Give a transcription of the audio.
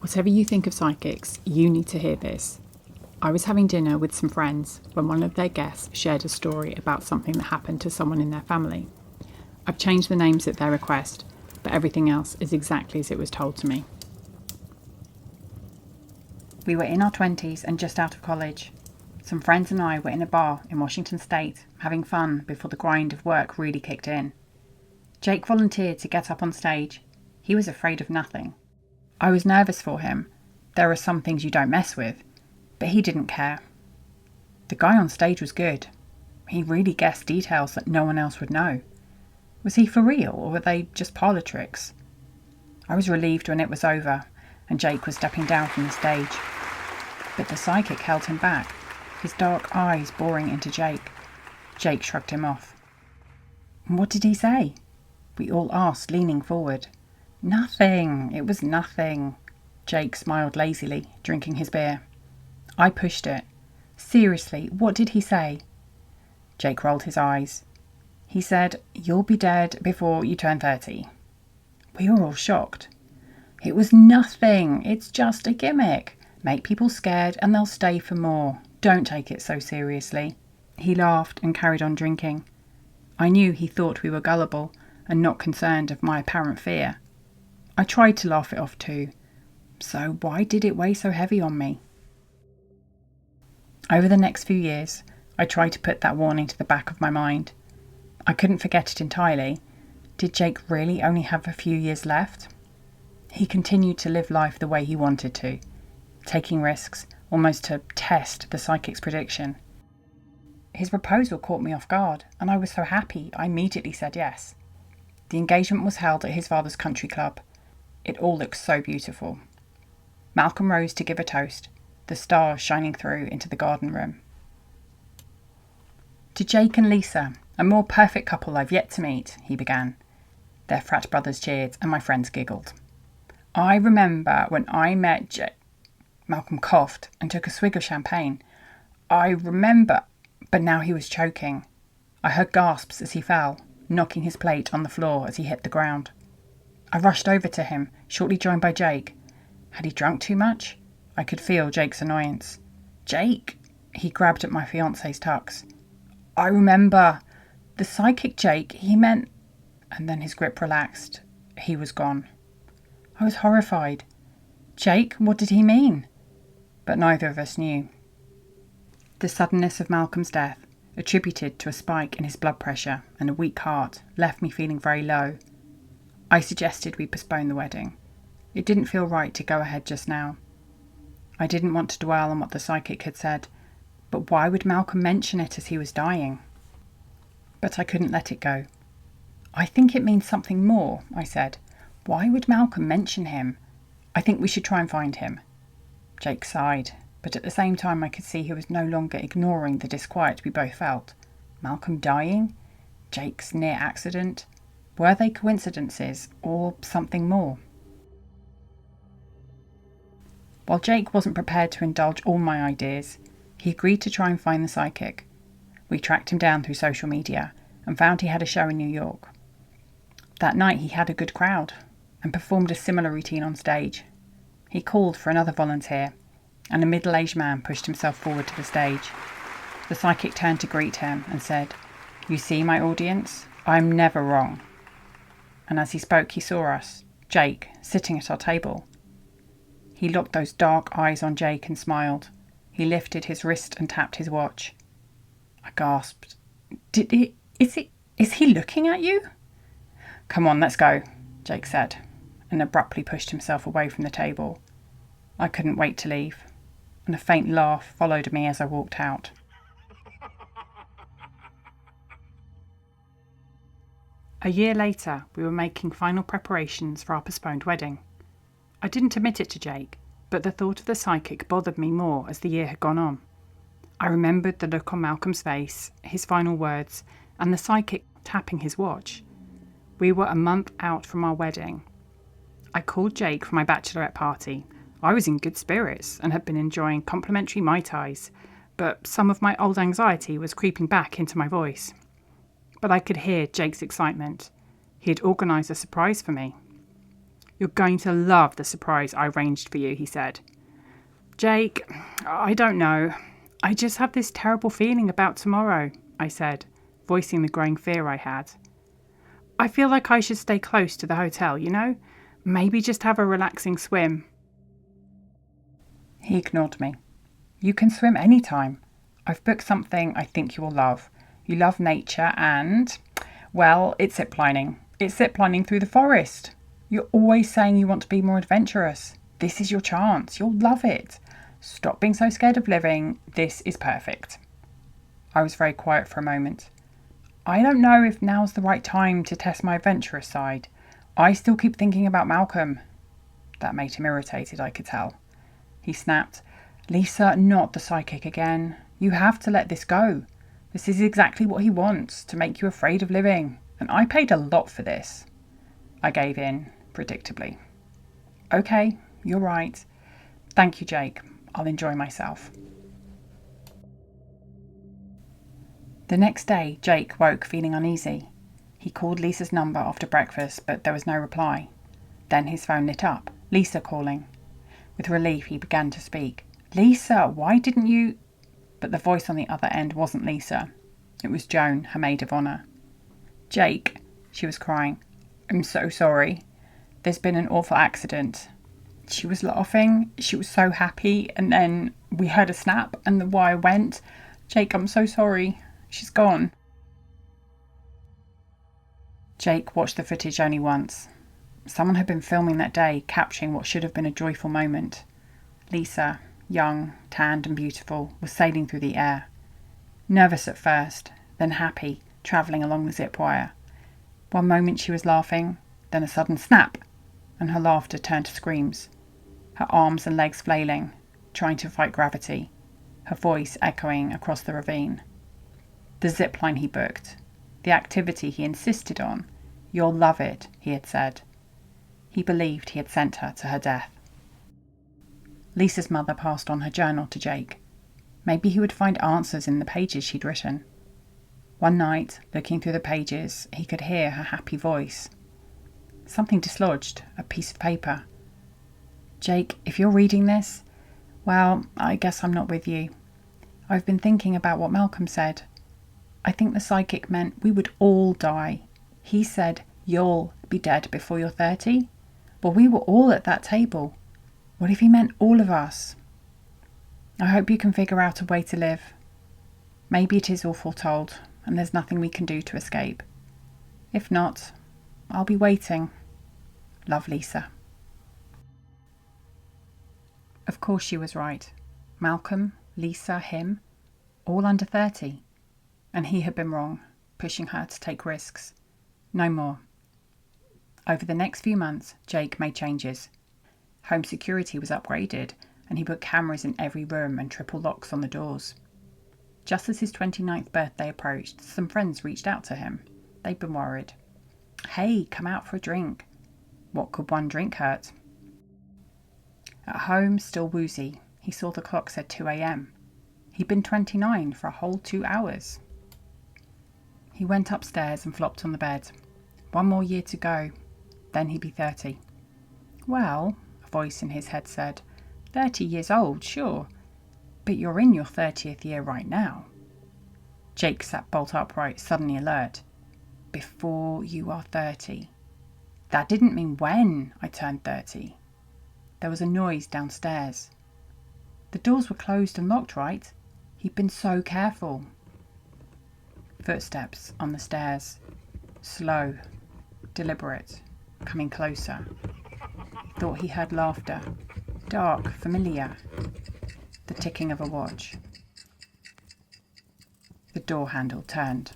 Whatever you think of psychics, you need to hear this. I was having dinner with some friends when one of their guests shared a story about something that happened to someone in their family. I've changed the names at their request, but everything else is exactly as it was told to me. We were in our 20s and just out of college. Some friends and I were in a bar in Washington State, having fun before the grind of work really kicked in. Jake volunteered to get up on stage. He was afraid of nothing. I was nervous for him. There are some things you don't mess with, but he didn't care. The guy on stage was good. He really guessed details that no one else would know. Was he for real, or were they just parlour tricks? I was relieved when it was over, and Jake was stepping down from the stage. But the psychic held him back, his dark eyes boring into Jake. Jake shrugged him off. What did he say? We all asked, leaning forward. Nothing. It was nothing. Jake smiled lazily, drinking his beer. I pushed it. Seriously, what did he say? Jake rolled his eyes. He said, "You'll be dead before you turn 30. We were all shocked. It was nothing. It's just a gimmick. Make people scared and they'll stay for more. Don't take it so seriously. He laughed and carried on drinking. I knew he thought we were gullible and not concerned of my apparent fear. I tried to laugh it off too. So why did it weigh so heavy on me? Over the next few years, I tried to put that warning to the back of my mind. I couldn't forget it entirely. Did Jake really only have a few years left? He continued to live life the way he wanted to, taking risks, almost to test the psychic's prediction. His proposal caught me off guard, and I was so happy I immediately said yes. The engagement was held at his father's country club. It all looked so beautiful. Malcolm rose to give a toast, the stars shining through into the garden room. To Jake and Lisa, a more perfect couple I've yet to meet, he began. Their frat brothers cheered and my friends giggled. I remember when I met Jake. Malcolm coughed and took a swig of champagne. I remember, but now he was choking. I heard gasps as he fell, knocking his plate on the floor as he hit the ground. I rushed over to him, shortly joined by Jake. Had he drunk too much? I could feel Jake's annoyance. Jake! He grabbed at my fiancé's tux. I remember. The psychic Jake, he meant... And then his grip relaxed. He was gone. I was horrified. Jake, what did he mean? But neither of us knew. The suddenness of Malcolm's death, attributed to a spike in his blood pressure and a weak heart, left me feeling very low. I suggested we postpone the wedding. It didn't feel right to go ahead just now. I didn't want to dwell on what the psychic had said, but why would Malcolm mention it as he was dying? But I couldn't let it go. I think it means something more, I said. Why would Malcolm mention him? I think we should try and find him. Jake sighed, but at the same time I could see he was no longer ignoring the disquiet we both felt. Malcolm dying? Jake's near accident? Were they coincidences or something more? While Jake wasn't prepared to indulge all my ideas, he agreed to try and find the psychic. We tracked him down through social media and found he had a show in New York. That night he had a good crowd and performed a similar routine on stage. He called for another volunteer, and a middle-aged man pushed himself forward to the stage. The psychic turned to greet him and said, "You see, my audience, I am never wrong." And as he spoke, he saw us, Jake, sitting at our table. He locked those dark eyes on Jake and smiled. He lifted his wrist and tapped his watch. I gasped. Is he looking at you? Come on, let's go, Jake said, and abruptly pushed himself away from the table. I couldn't wait to leave, and a faint laugh followed me as I walked out. A year later, we were making final preparations for our postponed wedding. I didn't admit it to Jake, but the thought of the psychic bothered me more as the year had gone on. I remembered the look on Malcolm's face, his final words, and the psychic tapping his watch. We were a month out from our wedding. I called Jake for my bachelorette party. I was in good spirits and had been enjoying complimentary Mai Tais, but some of my old anxiety was creeping back into my voice. But I could hear Jake's excitement. He had organised a surprise for me. You're going to love the surprise I arranged for you, he said. Jake, I don't know. I just have this terrible feeling about tomorrow, I said, voicing the growing fear I had. I feel like I should stay close to the hotel, you know? Maybe just have a relaxing swim. He ignored me. You can swim anytime. I've booked something I think you will love. You love nature and, well, it's ziplining. It's ziplining through the forest. You're always saying you want to be more adventurous. This is your chance. You'll love it. Stop being so scared of living. This is perfect. I was very quiet for a moment. I don't know if now's the right time to test my adventurous side. I still keep thinking about Malcolm. That made him irritated, I could tell. He snapped, Lisa, not the psychic again. You have to let this go. This is exactly what he wants, to make you afraid of living. And I paid a lot for this. I gave in, predictably. Okay, you're right. Thank you, Jake. I'll enjoy myself. The next day, Jake woke feeling uneasy. He called Lisa's number after breakfast, but there was no reply. Then his phone lit up. Lisa calling. With relief, he began to speak. Lisa, why didn't you... But the voice on the other end wasn't Lisa. It was Joan, her maid of honour. Jake, she was crying. I'm so sorry. There's been an awful accident. She was laughing. She was so happy. And then we heard a snap and the wire went. Jake, I'm so sorry. She's gone. Jake watched the footage only once. Someone had been filming that day, capturing what should have been a joyful moment. Lisa, young, tanned and beautiful, was sailing through the air. Nervous at first, then happy, travelling along the zip wire. One moment she was laughing, then a sudden snap, and her laughter turned to screams. Her arms and legs flailing, trying to fight gravity, her voice echoing across the ravine. The zip line he booked, the activity he insisted on, you'll love it, he had said. He believed he had sent her to her death. Lisa's mother passed on her journal to Jake. Maybe he would find answers in the pages she'd written. One night, looking through the pages, he could hear her happy voice. Something dislodged, a piece of paper. Jake, if you're reading this, well, I guess I'm not with you. I've been thinking about what Malcolm said. I think the psychic meant we would all die. He said, you'll be dead before you're 30. Well, we were all at that table. What if he meant all of us? I hope you can figure out a way to live. Maybe it is all foretold, and there's nothing we can do to escape. If not, I'll be waiting. Love, Lisa. Of course she was right. Malcolm, Lisa, him, all under 30. And he had been wrong, pushing her to take risks. No more. Over the next few months, Jake made changes. Home security was upgraded, and he put cameras in every room and triple locks on the doors. Just as his 29th birthday approached, some friends reached out to him. They'd been worried. Hey, come out for a drink. What could one drink hurt? At home, still woozy, he saw the clock said 2 a.m. He'd been 29 for a whole 2 hours. He went upstairs and flopped on the bed. 1 more year to go, then he'd be 30. Well, a voice in his head said, 30 years old, sure, but you're in your 30th year right now. Jake sat bolt upright, suddenly alert. Before you are 30. That didn't mean when I turned 30. There was a noise downstairs. The doors were closed and locked, right? He'd been so careful. Footsteps on the stairs. Slow, deliberate, coming closer. He thought he heard laughter. Dark, familiar. The ticking of a watch. The door handle turned.